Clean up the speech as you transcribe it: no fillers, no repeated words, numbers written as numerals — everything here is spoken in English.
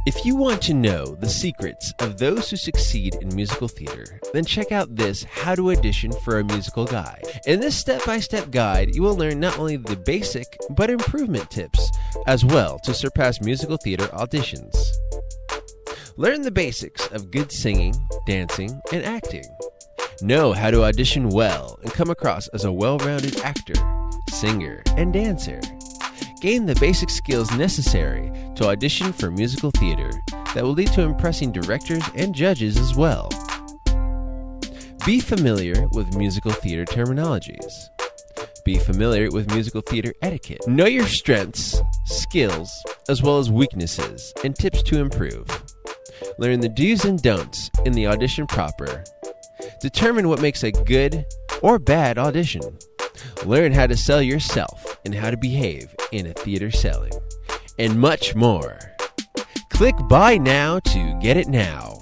If you want to know the secrets of those who succeed in musical theater, then check out this How to Audition for a Musical guide. In this step-by-step guide, you will learn not only the basic, but improvement tips as well to surpass musical theater auditions. Learn the basics of good singing, dancing, and acting. Know how to audition well and come across as a well-rounded actor, singer, and dancer. Gain the basic skills necessary to audition for musical theater that will lead to impressing directors and judges as well. Be familiar with musical theater terminologies. Be familiar with musical theater etiquette. Know your strengths, skills, as well as weaknesses and tips to improve. Learn the do's and don'ts in the audition proper. Determine what makes a good or bad audition. Learn how to sell yourself and how to behave in a theater selling, and much more. Click buy now to get it now.